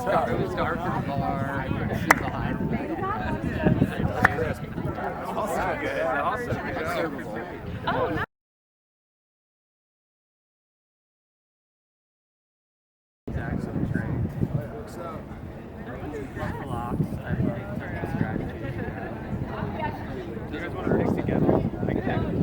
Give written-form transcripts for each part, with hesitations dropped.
It was dark in the bar. I couldn't see behind me. Also good. Also good. Observable. Oh, nice. Jackson train. What's up? Blocks. I subscribe to. Do you guys want to mix together? I can have it.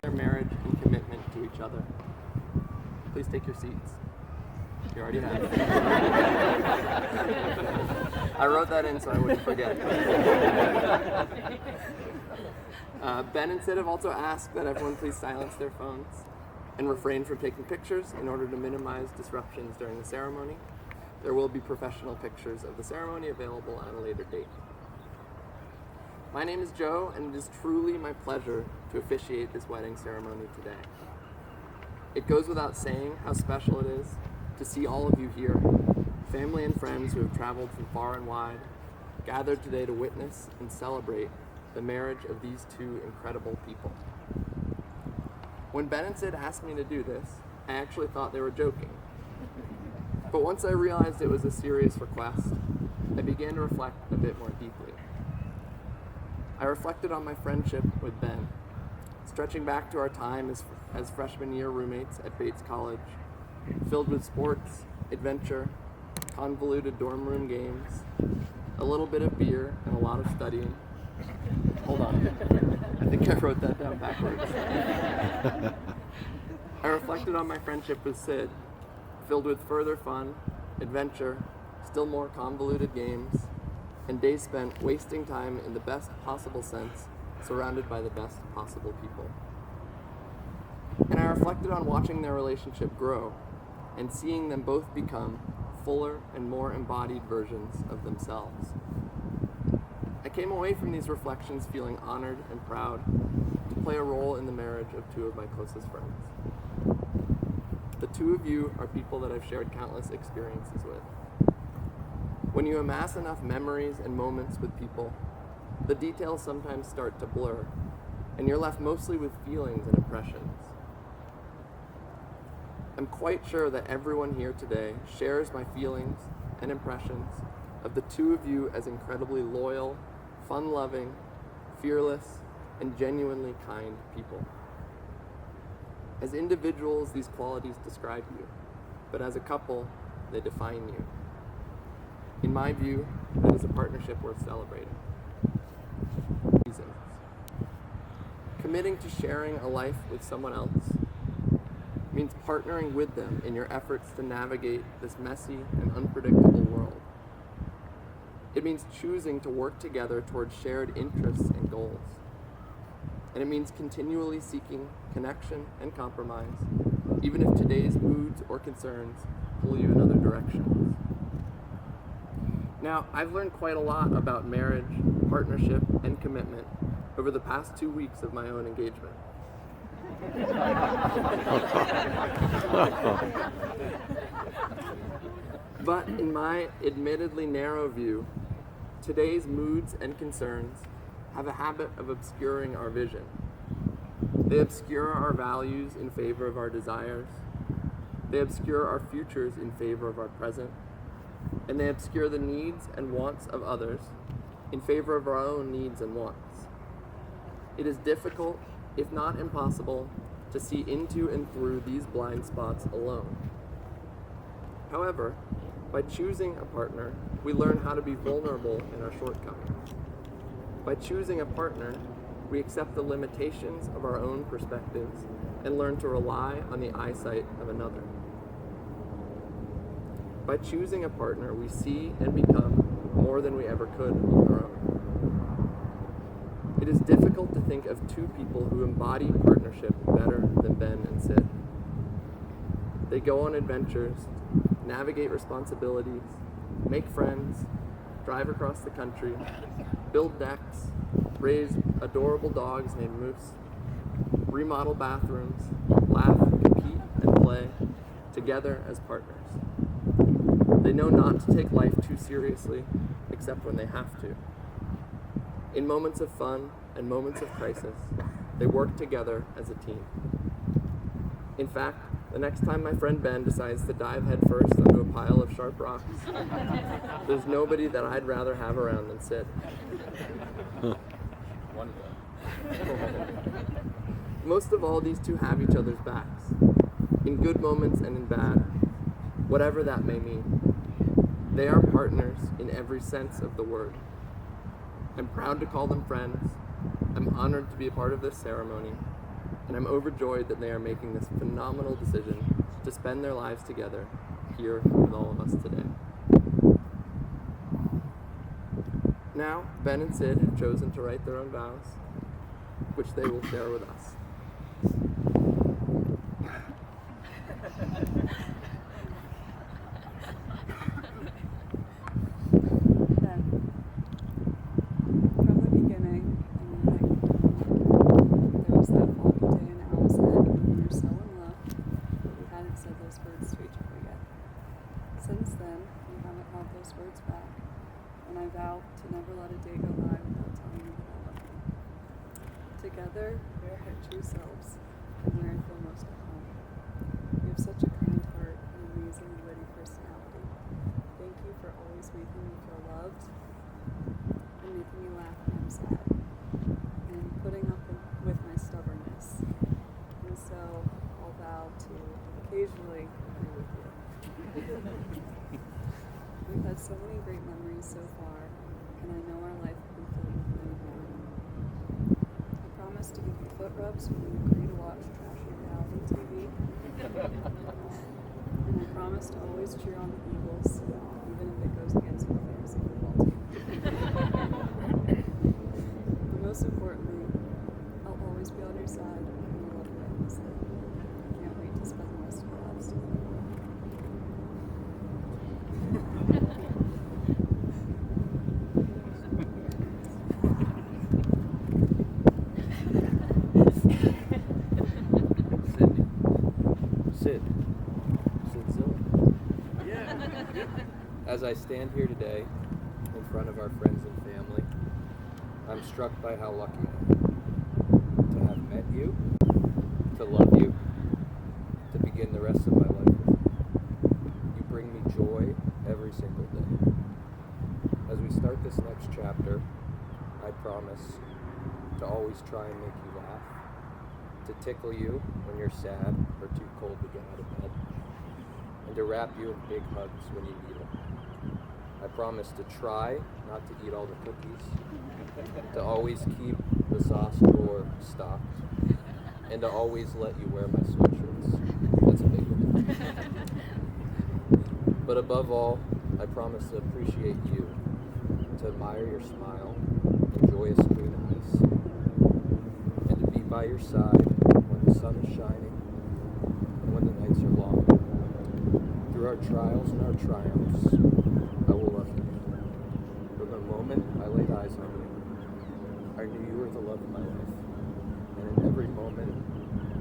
Their marriage and commitment to each other. Please take your seats. You already have. I wrote that in so I wouldn't forget. Ben and Sid have also asked that everyone please silence their phones and refrain from taking pictures in order to minimize disruptions during the ceremony. There will be professional pictures of the ceremony available at a later date. My name is Joe, and it is truly my pleasure to officiate this wedding ceremony today. It goes without saying how special it is to see all of you here, family and friends who have traveled from far and wide, gathered today to witness and celebrate the marriage of these two incredible people. When Ben and Sid asked me to do this, I actually thought they were joking. But once I realized it was a serious request, I began to reflect a bit more deeply. I reflected on my friendship with Ben, stretching back to our time as freshman year roommates at Bates College, filled with sports, adventure, convoluted dorm room games, a little bit of beer, and a lot of studying. Hold on, I think I wrote that down backwards. I reflected on my friendship with Sid, filled with further fun, adventure, still more convoluted games, and days spent wasting time in the best possible sense, surrounded by the best possible people. And I reflected on watching their relationship grow and seeing them both become fuller and more embodied versions of themselves. I came away from these reflections feeling honored and proud to play a role in the marriage of two of my closest friends. The two of you are people that I've shared countless experiences with. When you amass enough memories and moments with people, the details sometimes start to blur, and you're left mostly with feelings and impressions. I'm quite sure that everyone here today shares my feelings and impressions of the two of you as incredibly loyal, fun-loving, fearless, and genuinely kind people. As individuals, these qualities describe you, but as a couple, they define you. In my view, it is a partnership worth celebrating. Reasons. Committing to sharing a life with someone else means partnering with them in your efforts to navigate this messy and unpredictable world. It means choosing to work together towards shared interests and goals. And it means continually seeking connection and compromise, even if today's moods or concerns pull you in other directions. Now, I've learned quite a lot about marriage, partnership, and commitment over the past 2 weeks of my own engagement. But in my admittedly narrow view, today's moods and concerns have a habit of obscuring our vision. They obscure our values in favor of our desires. They obscure our futures in favor of our present. And they obscure the needs and wants of others in favor of our own needs and wants. It is difficult, if not impossible, to see into and through these blind spots alone. However, by choosing a partner, we learn how to be vulnerable in our shortcomings. By choosing a partner, we accept the limitations of our own perspectives and learn to rely on the eyesight of another. By choosing a partner, we see and become more than we ever could on our own. It is difficult to think of two people who embody partnership better than Ben and Sid. They go on adventures, navigate responsibilities, make friends, drive across the country, build decks, raise adorable dogs named Moose, remodel bathrooms, laugh, compete, and play together as partners. They know not to take life too seriously, except when they have to. In moments of fun and moments of crisis, they work together as a team. In fact, the next time my friend Ben decides to dive headfirst onto a pile of sharp rocks, there's nobody that I'd rather have around than Sid. Most of all, these two have each other's backs, in good moments and in bad, whatever that may mean. They are partners in every sense of the word. I'm proud to call them friends. I'm honored to be a part of this ceremony, and I'm overjoyed that they are making this phenomenal decision to spend their lives together here with all of us today. Now, Ben and Sid have chosen to write their own vows, which they will share with us. Since then, we haven't had those words back, and I vow to never let a day go by without telling you that I love you. Together, we are our true selves, and where I feel most at home. You have such a kind heart and amazingly witty personality. Thank you for always making me feel loved and making me laugh when I'm sad, and putting up with my stubbornness. And so, I'll vow to occasionally agree with you. We've had so many great memories so far, and I know our life will be filled with many more. I promise to give you foot rubs when you agree to watch trashy reality TV. And I promise to always cheer on the Eagles, even if it goes against my fantasy football team. But most importantly, I'll always be on your side and I love you endlessly. I can't wait to spend the rest of our lives together. Sid Zilla. As I stand here today in front of our friends and family, I'm struck by how lucky I am to you, to love you, to begin the rest of my life with you. You bring me joy every single day. As we start this next chapter, I promise to always try and make you laugh, to tickle you when you're sad or too cold to get out of bed, and to wrap you in big hugs when you need them. I promise to try not to eat all the cookies, to always keep the sauce drawer stocked, and to always let you wear my sweatshirts. That's a big one. But above all, I promise to appreciate you, to admire your smile and joyous green eyes, and to be by your side when the sun is shining and when the nights are long. Through our trials and our triumphs, I will love you. From the moment I laid eyes on you, I knew you were the love of my life, and in every moment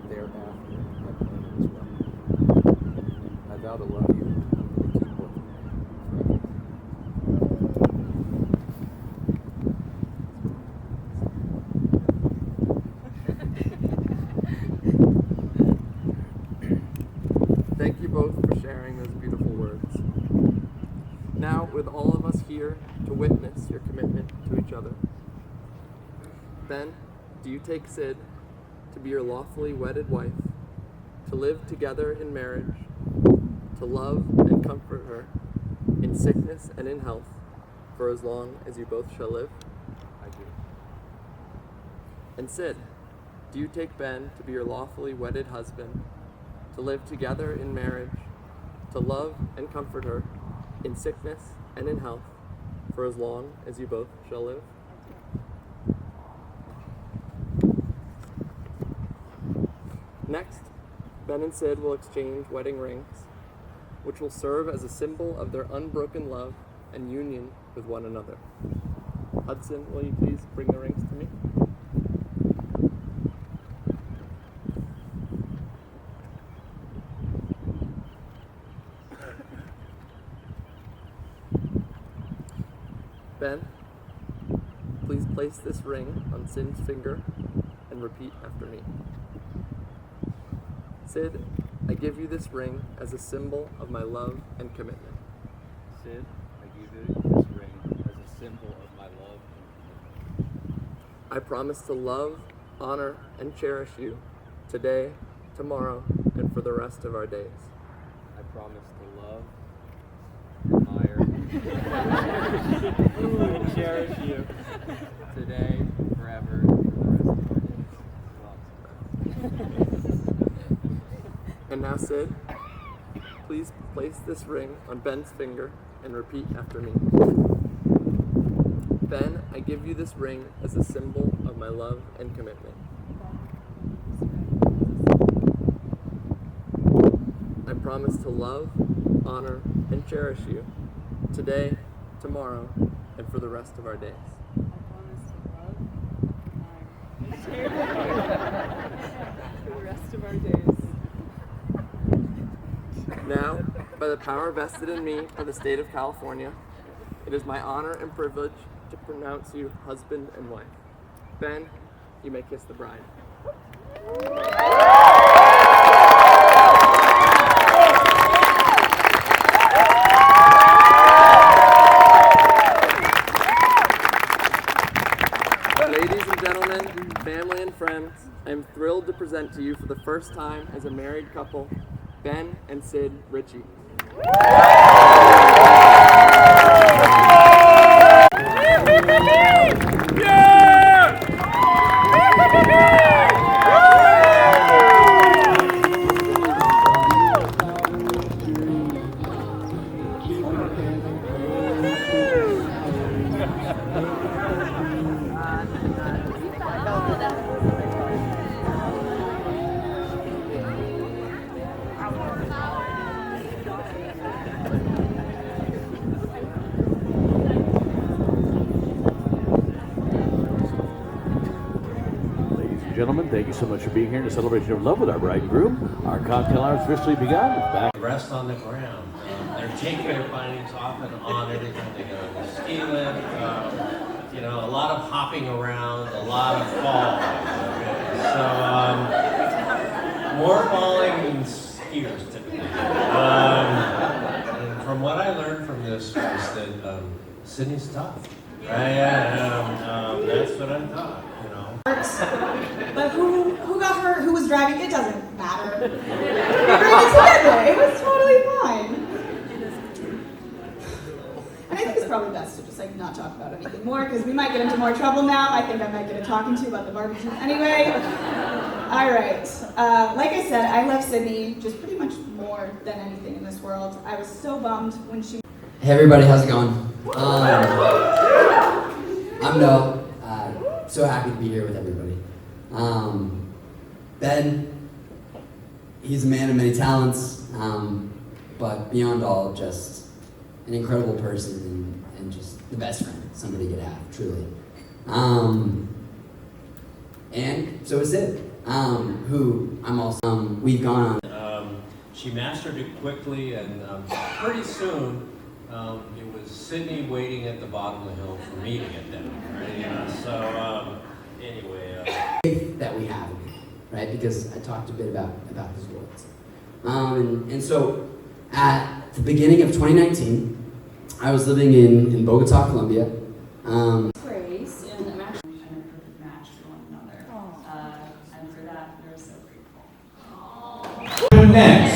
thereafter, I plan it as well. I vow to love you and to keep with you forever. Thank you both for sharing those beautiful words. Now, with all of us here to witness your commitment to each other, Ben, do you take Sid to be your lawfully wedded wife, to live together in marriage, to love and comfort her in sickness and in health for as long as you both shall live? I do. And Sid, do you take Ben to be your lawfully wedded husband, to live together in marriage, to love and comfort her in sickness and in health for as long as you both shall live? Next, Ben and Sid will exchange wedding rings, which will serve as a symbol of their unbroken love and union with one another. Hudson, will you please bring the rings to me? Ben, please place this ring on Sid's finger and repeat after me. Sid, I give you this ring as a symbol of my love and commitment. Sid, I give you this ring as a symbol of my love and commitment. I promise to love, honor, and cherish you today, tomorrow, and for the rest of our days. I promise to love, admire, and cherish you today, forever, and for the rest of our days. And now, Sid, please place this ring on Ben's finger and repeat after me. Ben, I give you this ring as a symbol of my love and commitment. I promise to love, honor, and cherish you today, tomorrow, and for the rest of our days. I promise to love, admire, for the rest of our days. Now, by the power vested in me by the state of California, it is my honor and privilege to pronounce you husband and wife. Ben, you may kiss the bride. Ladies and gentlemen, family and friends, I am thrilled to present to you for the first time as a married couple, Ben and Sid Richeys. Gentlemen, thank you so much for being here in a celebration of love with our bride and groom. Our cocktail hour has officially begun. Back. Rest on the ground. They're taking their findings off and on everything. They go on the ski lift, a lot of hopping around, a lot of falls. Okay? So more falling than skiers typically. And from what I learned from this was that Sydney's tough. That's what I'm taught, you know. But who got hurt? Who was driving? It doesn't matter. We drove it together. It was totally fine. And I think it's probably best to just like not talk about anything more because we might get into more trouble now. I think I might get a talking to about the barbecue. Anyway, all right. Like I said, I love Sydney just pretty much more than anything in this world. I was so bummed when she. Hey everybody, how's it going? I'm Noah. So happy to be here with everybody. Ben, he's a man of many talents, but beyond all, just an incredible person and just the best friend somebody could have, truly. And so is Sid, who I'm also, we've gone on. She mastered it quickly, and pretty soon, it was Sydney waiting at the bottom of the hill for me to get down. Right? Anyway. That we have, right? Because I talked a bit about his words. And so at the beginning of 2019, I was living in Bogota, Colombia. Grace, and I'm actually a perfect match for one another. And for that, we're so grateful. Next,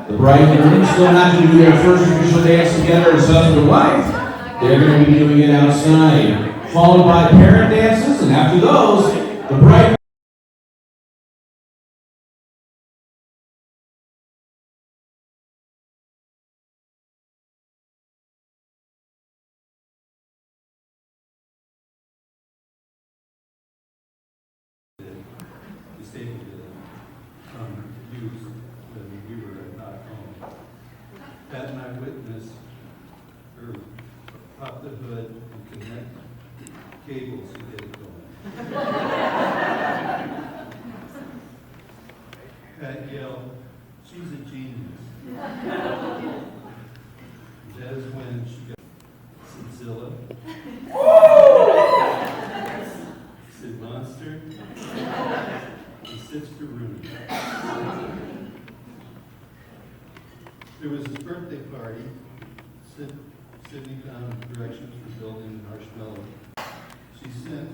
the bride and groom still have to do their first official dance together as husband and wife. They're going to be doing it outside, followed by parent dances, and after those, the bride. Use when we were not home. Pat and I witnessed her pop the hood and connect cables to get it going. Pat yelled, "She's a genius." That is when she got Sidzilla, Sid Monster, and Sister Rooney. There was his birthday party. Sydney found directions for building a marshmallow. She sent